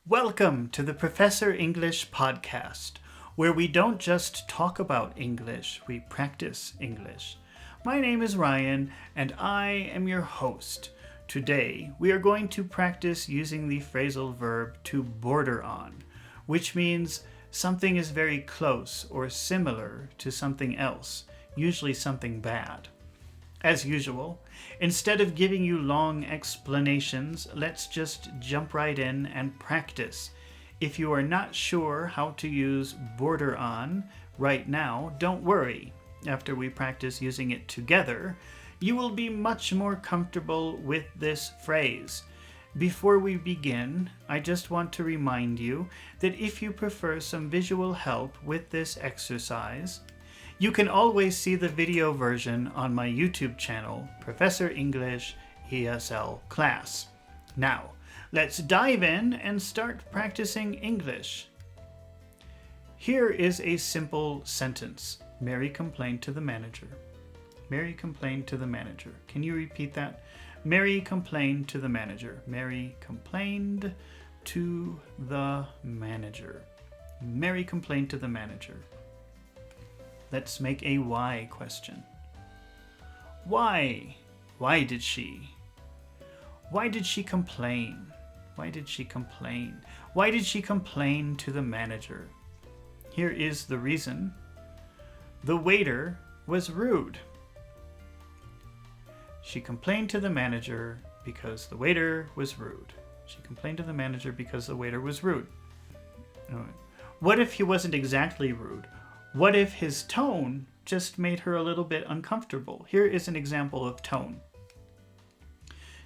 Welcome to the Professor English podcast, where we don't just talk about English, we practice English. My name is Ryan, and I am your host. Today, we are going to practice using the phrasal verb to border on, which means something is very close or similar to something else, usually something bad. As usual, instead of giving you long explanations, let's just jump right in and practice. If you are not sure how to use border on right now, don't worry. After we practice using it together, you will be much more comfortable with this phrase. Before we begin, I just want to remind you that if you prefer some visual help with this exercise, you can always see the video version on my YouTube channel, Professor English ESL Class. Now, let's dive in and start practicing English. Here is a simple sentence. Mary complained to the manager. Mary complained to the manager. Can you repeat that? Mary complained to the manager. Mary complained to the manager. Mary complained to the manager. Let's make a why question. Why? Why did she? Why did she complain? Why did she complain? Why did she complain to the manager? Here is the reason. The waiter was rude. She complained to the manager because the waiter was rude. She complained to the manager because the waiter was rude. What if he wasn't exactly rude? What if his tone just made her a little bit uncomfortable? Here is an example of tone.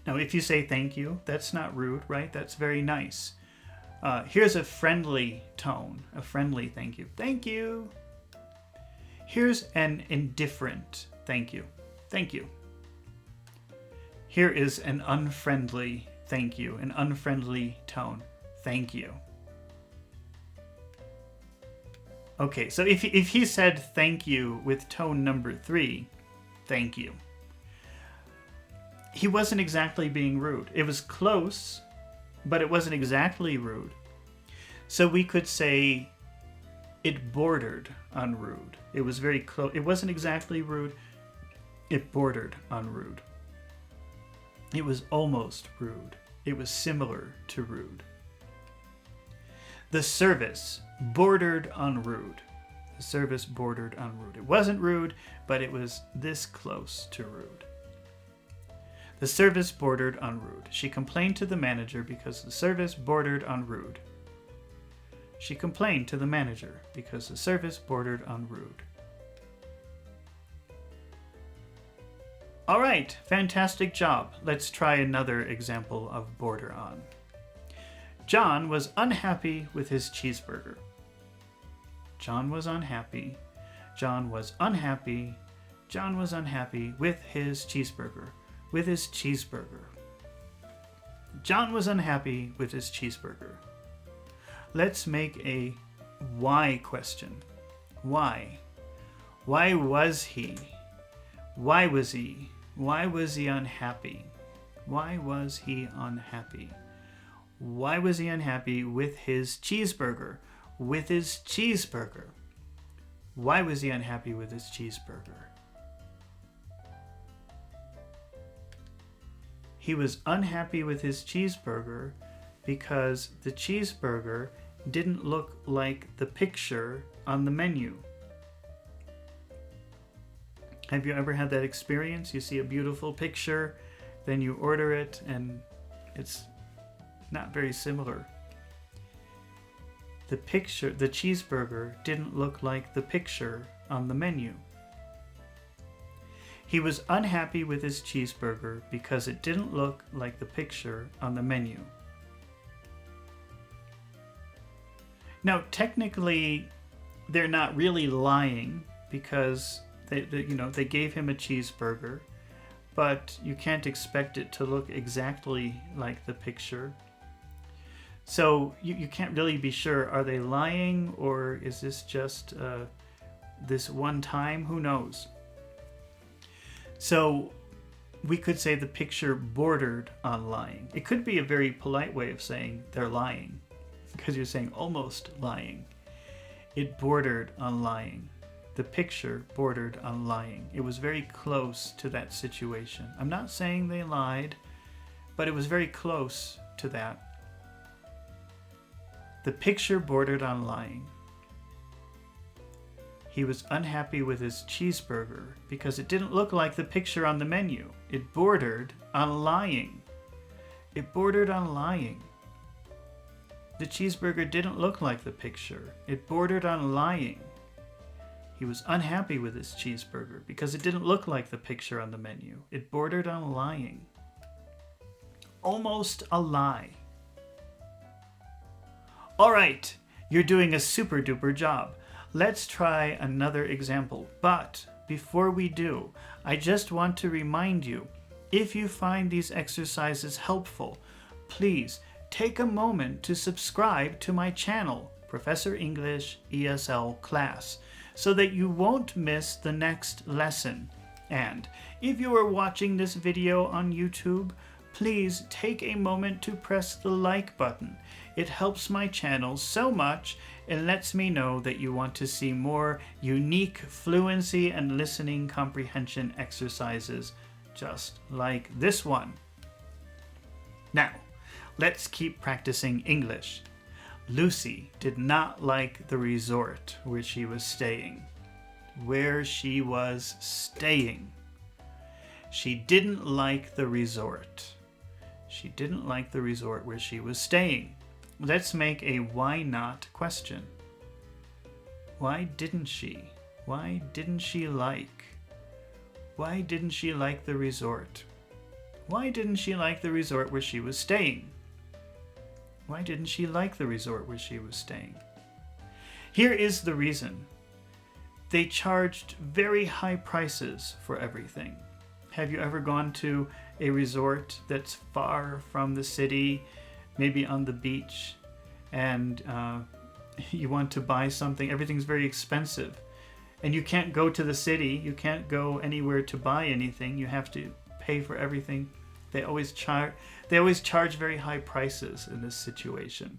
Now, if you say thank you, that's not rude, right? That's very nice. Here's a friendly tone, a friendly thank you. Thank you. Here's an indifferent thank you. Thank you. Here is an unfriendly thank you, an unfriendly tone. Thank you. Okay, so if he said thank you with tone number 3, thank you, he wasn't exactly being rude. It was close, but it wasn't exactly rude. So we could say it bordered on rude. It was very close. It wasn't exactly rude. It bordered on rude. It was almost rude. It was similar to rude. The service bordered on rude. The service bordered on rude. It wasn't rude, but it was this close to rude. The service bordered on rude. She complained to the manager because the service bordered on rude. She complained to the manager because the service bordered on rude. All right, fantastic job. Let's try another example of border on. John was unhappy with his cheeseburger. John was unhappy. John was unhappy. John was unhappy with his cheeseburger. With his cheeseburger. John was unhappy with his cheeseburger. Let's make a why question. Why? Why was he? Why was he? Why was he unhappy? Why was he unhappy? Why was he unhappy with his cheeseburger? With his cheeseburger. Why was he unhappy with his cheeseburger? He was unhappy with his cheeseburger because the cheeseburger didn't look like the picture on the menu. Have you ever had that experience? You see a beautiful picture, then you order it, and it's not very similar. The cheeseburger didn't look like the picture on the menu. He was unhappy with his cheeseburger because it didn't look like the picture on the menu. Now, technically, they're not really lying because they gave him a cheeseburger, but you can't expect it to look exactly like the picture. So you can't really be sure, are they lying or is this just this one time? Who knows? So we could say the picture bordered on lying. It could be a very polite way of saying they're lying. because you're saying almost lying. It bordered on lying. The picture bordered on lying. It was very close to that situation. I'm not saying they lied, but it was very close to that. The picture bordered on lying. He was unhappy with his cheeseburger because it didn't look like the picture on the menu. It bordered on lying. It bordered on lying. The cheeseburger didn't look like the picture. It bordered on lying. He was unhappy with his cheeseburger because it didn't look like the picture on the menu. It bordered on lying. Almost a lie. All right, you're doing a super duper job. Let's try another example. But before we do, I just want to remind you, if you find these exercises helpful, please take a moment to subscribe to my channel, Professor English ESL Class, so that you won't miss the next lesson. And if you are watching this video on YouTube, please take a moment to press the like button. It helps my channel so much and lets me know that you want to see more unique fluency and listening comprehension exercises just like this one. Now, let's keep practicing English. Lucy did not like the resort where she was staying. Where she was staying. She didn't like the resort. She didn't like the resort where she was staying. Let's make a why not question. Why didn't she? Why didn't she like? Why didn't she like the resort? Why didn't she like the resort where she was staying? Why didn't she like the resort where she was staying? Here is the reason. They charged very high prices for everything. Have you ever gone to a resort that's far from the city, maybe on the beach, and you want to buy something? Everything's very expensive. And you can't go to the city. You can't go anywhere to buy anything. You have to pay for everything. They always charge very high prices in this situation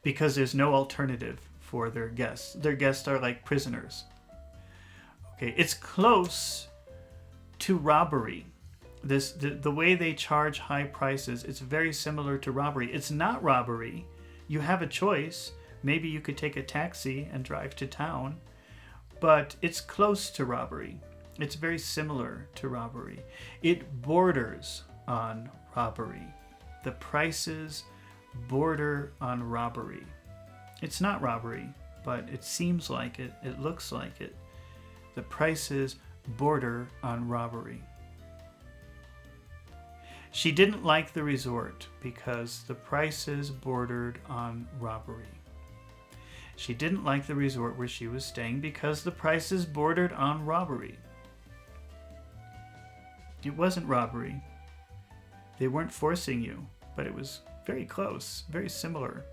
because there's no alternative for their guests. Their guests are like prisoners. Okay, it's close to robbery. The way they charge high prices, it's very similar to robbery. It's not robbery. You have a choice. Maybe you could take a taxi and drive to town, but it's close to robbery. It's very similar to robbery. It borders on robbery. The prices border on robbery. It's not robbery, but it seems like it. It looks like it. The prices border on robbery. She didn't like the resort because the prices bordered on robbery. She didn't like the resort where she was staying because the prices bordered on robbery. It wasn't robbery. They weren't forcing you, but it was very close, very similar.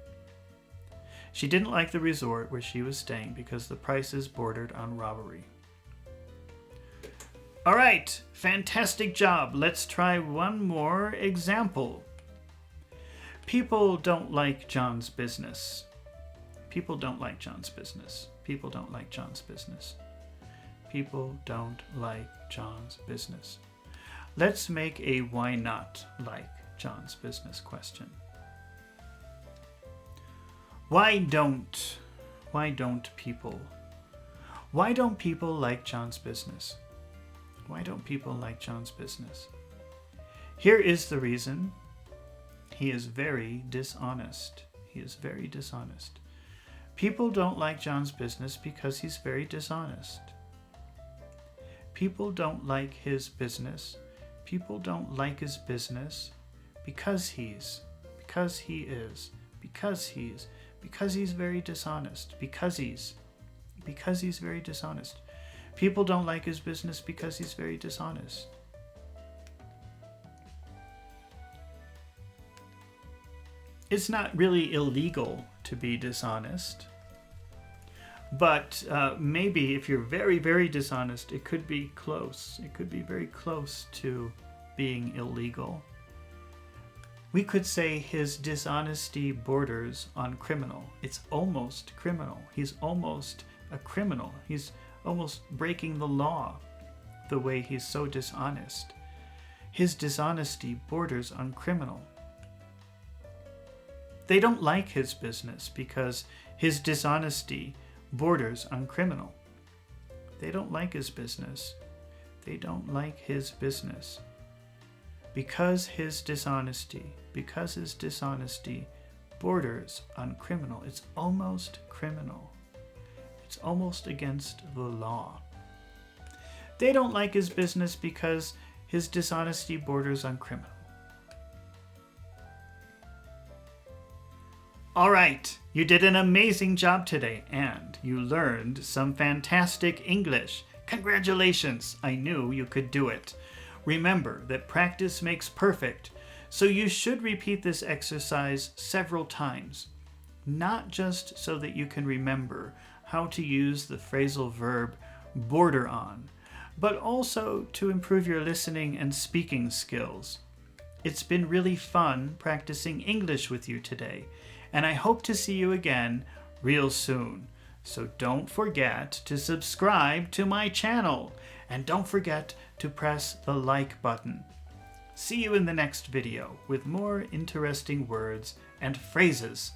She didn't like the resort where she was staying because the prices bordered on robbery. All right, fantastic job. Let's try one more example. People don't like John's business. People don't like John's business. People don't like John's business. People don't like John's business. Let's make a why not like John's business question. Why don't people like John's business? Why don't people like John's business? Here is the reason. He is very dishonest. He is very dishonest. People don't like John's business because he's very dishonest. People don't like his business. People don't like his business because he's very dishonest. Because he's very dishonest. People don't like his business because he's very dishonest. It's not really illegal to be dishonest, but maybe if you're very, very dishonest, it could be close. It could be very close to being illegal. We could say his dishonesty borders on criminal. It's almost criminal. He's almost a criminal. He's almost breaking the law the way he's so dishonest. His dishonesty borders on criminal. They don't like his business because his dishonesty borders on criminal. They don't like his business. They don't like his business. Because his dishonesty borders on criminal. It's almost criminal. It's almost against the law. They don't like his business because his dishonesty borders on criminal. All right, you did an amazing job today, and you learned some fantastic English. Congratulations! I knew you could do it. Remember that practice makes perfect, so you should repeat this exercise several times, not just so that you can remember how to use the phrasal verb border on, but also to improve your listening and speaking skills. It's been really fun practicing English with you today, and I hope to see you again real soon. So don't forget to subscribe to my channel, and don't forget to press the like button. See you in the next video with more interesting words and phrases